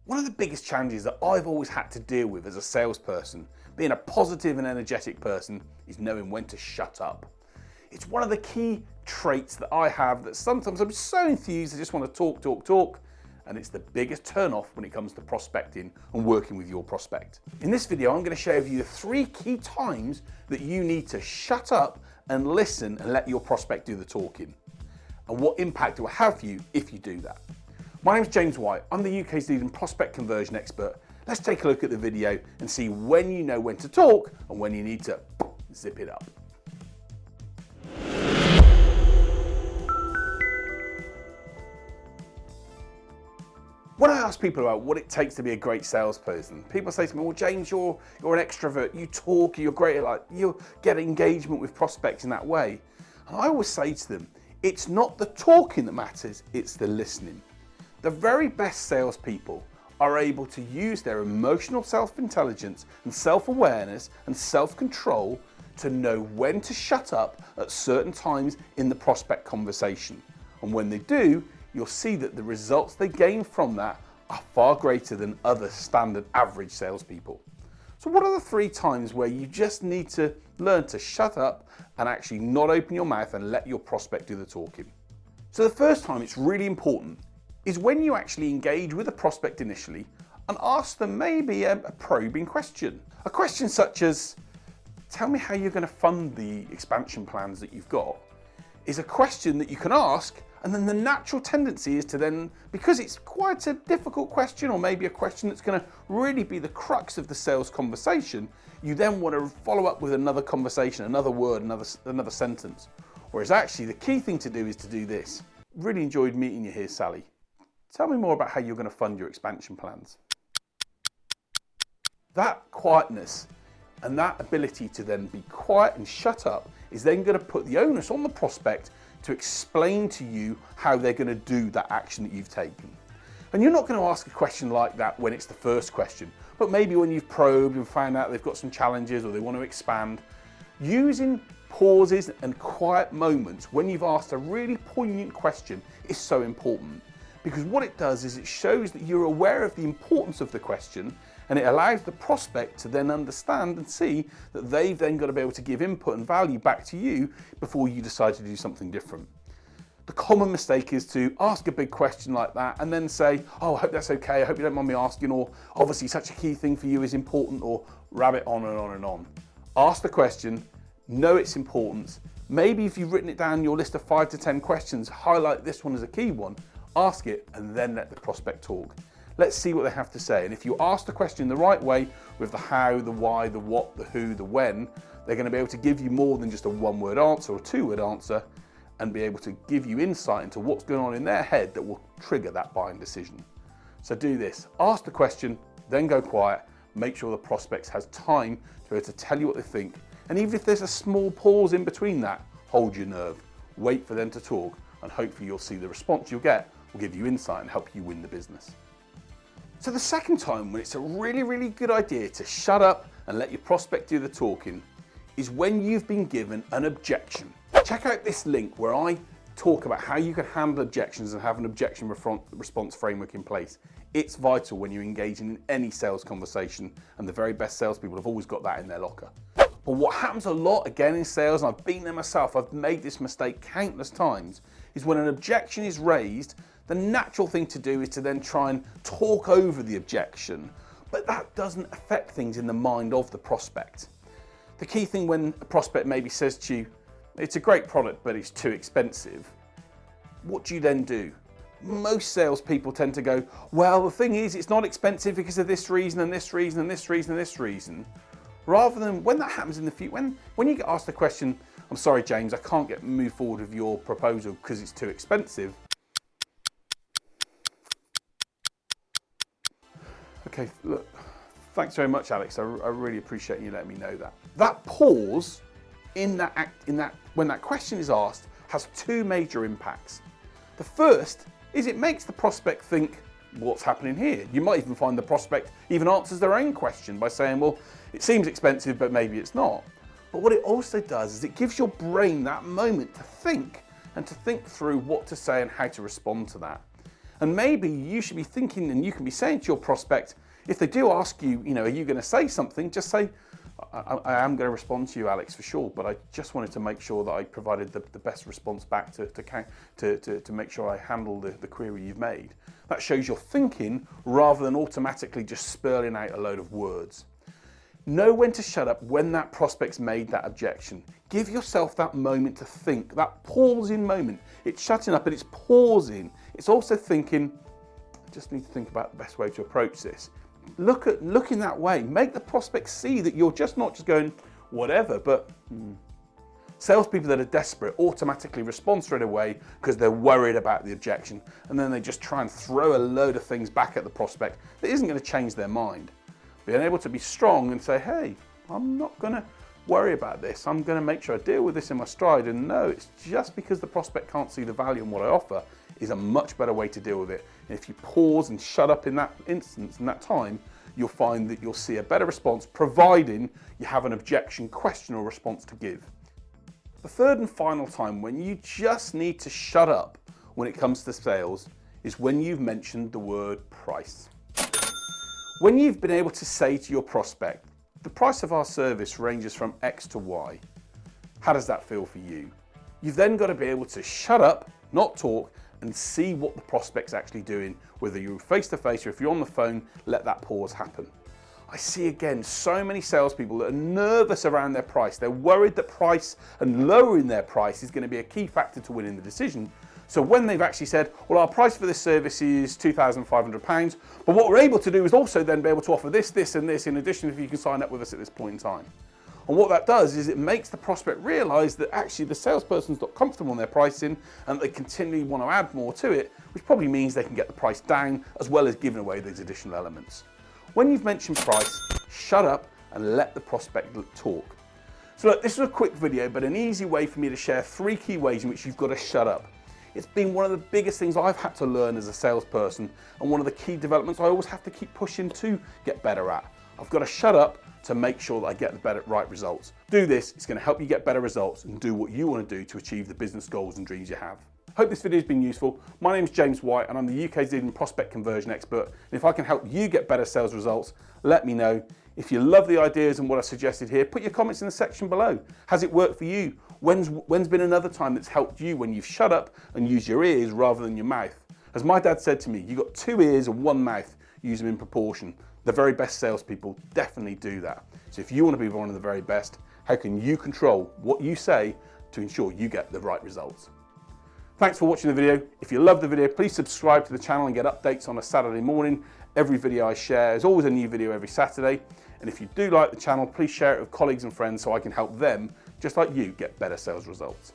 One of the biggest challenges that I've always had to deal with as a salesperson, being a positive and energetic person, is knowing when to shut up. It's one of the key traits that I have that sometimes I'm so enthused I just want to talk, and it's the biggest turn-off when it comes to prospecting and working with your prospect. In this video, I'm going to share with you the 3 key times that you need to shut up and listen and let your prospect do the talking, and what impact it will have for you if you do that. My name is James White. I'm the UK's leading prospect conversion expert. Let's take a look at the video and see when you know when to talk and when you need to zip it up. When I ask people about what it takes to be a great salesperson, people say to me, well, James, you're an extrovert, you talk, you're great at you get engagement with prospects in that way. And I always say to them, it's not the talking that matters, it's the listening. The very best salespeople are able to use their emotional self-intelligence and self-awareness and self-control to know when to shut up at certain times in the prospect conversation. And when they do, you'll see that the results they gain from that are far greater than other standard average salespeople. So what are the 3 times where you just need to learn to shut up and actually not open your mouth and let your prospect do the talking? So the first time it's really important is when you actually engage with a prospect initially and ask them maybe a probing question. A question such as, tell me how you're going to fund the expansion plans that you've got, is a question that you can ask, and then the natural tendency is to then, because it's quite a difficult question or maybe a question that's going to really be the crux of the sales conversation, you then want to follow up with another conversation, another word, another sentence. Whereas actually the key thing to do is to do this. Really enjoyed meeting you here, Sally. Tell me more about how you're going to fund your expansion plans. That quietness and that ability to then be quiet and shut up is then going to put the onus on the prospect to explain to you how they're going to do that action that you've taken. And you're not going to ask a question like that when it's the first question, but maybe when you've probed and found out they've got some challenges or they want to expand. Using pauses and quiet moments when you've asked a really poignant question is so important. Because what it does is it shows that you're aware of the importance of the question, and it allows the prospect to then understand and see that they've then got to be able to give input and value back to you before you decide to do something different. The common mistake is to ask a big question like that and then say, oh, I hope that's okay, I hope you don't mind me asking, or obviously such a key thing for you is important, or rabbit on and on and on. Ask the question, know its importance. Maybe if you've written it down in your list of 5 to 10 questions, highlight this one as a key one. Ask it and then let the prospect talk. Let's see what they have to say. And if you ask the question the right way with the how, the why, the what, the who, the when, they're going to be able to give you more than just a 1-word answer or 2-word answer, and be able to give you insight into what's going on in their head that will trigger that buying decision. So do this. Ask the question, then go quiet. Make sure the prospect has time to be able to tell you what they think. And even if there's a small pause in between that, hold your nerve. Wait for them to talk, and hopefully you'll see the response you'll get will give you insight and help you win the business. So the second time when it's a really good idea to shut up and let your prospect do the talking is when you've been given an objection. Check out this link where I talk about how you can handle objections and have an objection response framework in place. It's vital when you're engaging in any sales conversation, and the very best salespeople have always got that in their locker. But what happens a lot again in sales, and I've been there myself, I've made this mistake countless times, is when an objection is raised, the natural thing to do is to then try and talk over the objection, but that doesn't affect things in the mind of the prospect. The key thing when a prospect maybe says to you, it's a great product, but it's too expensive, what do you then do? Most salespeople tend to go, well, the thing is, it's not expensive because of this reason and this reason and this reason and this reason. Rather than when that happens in the future, when you get asked the question, I'm sorry, James, I can't move forward with your proposal because it's too expensive. Okay, look, thanks very much, Alex. I really appreciate you letting me know that. That pause when that question is asked has 2 major impacts. The first is it makes the prospect think, what's happening here? You might even find the prospect even answers their own question by saying, well, it seems expensive, but maybe it's not. But what it also does is it gives your brain that moment to think and to think through what to say and how to respond to that. And maybe you should be thinking, and you can be saying to your prospect, if they do ask you, are you going to say something, just say, I am going to respond to you, Alex, for sure, but I just wanted to make sure that I provided the best response back to make sure I handle the query you've made. That shows you're thinking rather than automatically just spurling out a load of words. Know when to shut up when that prospect's made that objection. Give yourself that moment to think, that pausing moment. It's shutting up and it's pausing. It's also thinking, I just need to think about the best way to approach this. Look in that way. Make the prospect see that you're not just going, whatever, but salespeople that are desperate automatically respond straight away because they're worried about the objection. And then they just try and throw a load of things back at the prospect that isn't going to change their mind. Being able to be strong and say, hey, I'm not going to worry about this. I'm going to make sure I deal with this in my stride. And no, it's just because the prospect can't see the value in what I offer is a much better way to deal with it. And if you pause and shut up in that instance, in that time, you'll find that you'll see a better response, providing you have an objection, question or response to give. The third and final time when you just need to shut up when it comes to sales is when you've mentioned the word price. When you've been able to say to your prospect, the price of our service ranges from X to Y, how does that feel for you? You've then got to be able to shut up, not talk, and see what the prospect's actually doing, whether you're face to face or if you're on the phone, let that pause happen. I see again so many salespeople that are nervous around their price. They're worried that price and lowering their price is going to be a key factor to winning the decision. So when they've actually said, well, our price for this service is £2,500, but what we're able to do is also then be able to offer this, this, and this in addition if you can sign up with us at this point in time. And what that does is it makes the prospect realise that actually the salesperson's not comfortable in their pricing and they continually want to add more to it, which probably means they can get the price down as well as giving away these additional elements. When you've mentioned price, shut up and let the prospect talk. So look, this was a quick video, but an easy way for me to share 3 key ways in which you've got to shut up. It's been one of the biggest things I've had to learn as a salesperson and one of the key developments I always have to keep pushing to get better at. I've got to shut up to make sure that I get the right results. Do this, it's going to help you get better results and do what you want to do to achieve the business goals and dreams you have. Hope this video has been useful. My name is James White and I'm the UK's leading prospect conversion expert. And if I can help you get better sales results, let me know. If you love the ideas and what I suggested here, put your comments in the section below. Has it worked for you? When's been another time that's helped you when you've shut up and used your ears rather than your mouth? As my dad said to me, you've got 2 ears and 1 mouth, use them in proportion. The very best salespeople definitely do that. So if you want to be one of the very best, how can you control what you say to ensure you get the right results? Thanks for watching the video. If you love the video, please subscribe to the channel and get updates on a Saturday morning. Every video I share, there's always a new video every Saturday. And if you do like the channel, please share it with colleagues and friends so I can help them, just like you, get better sales results.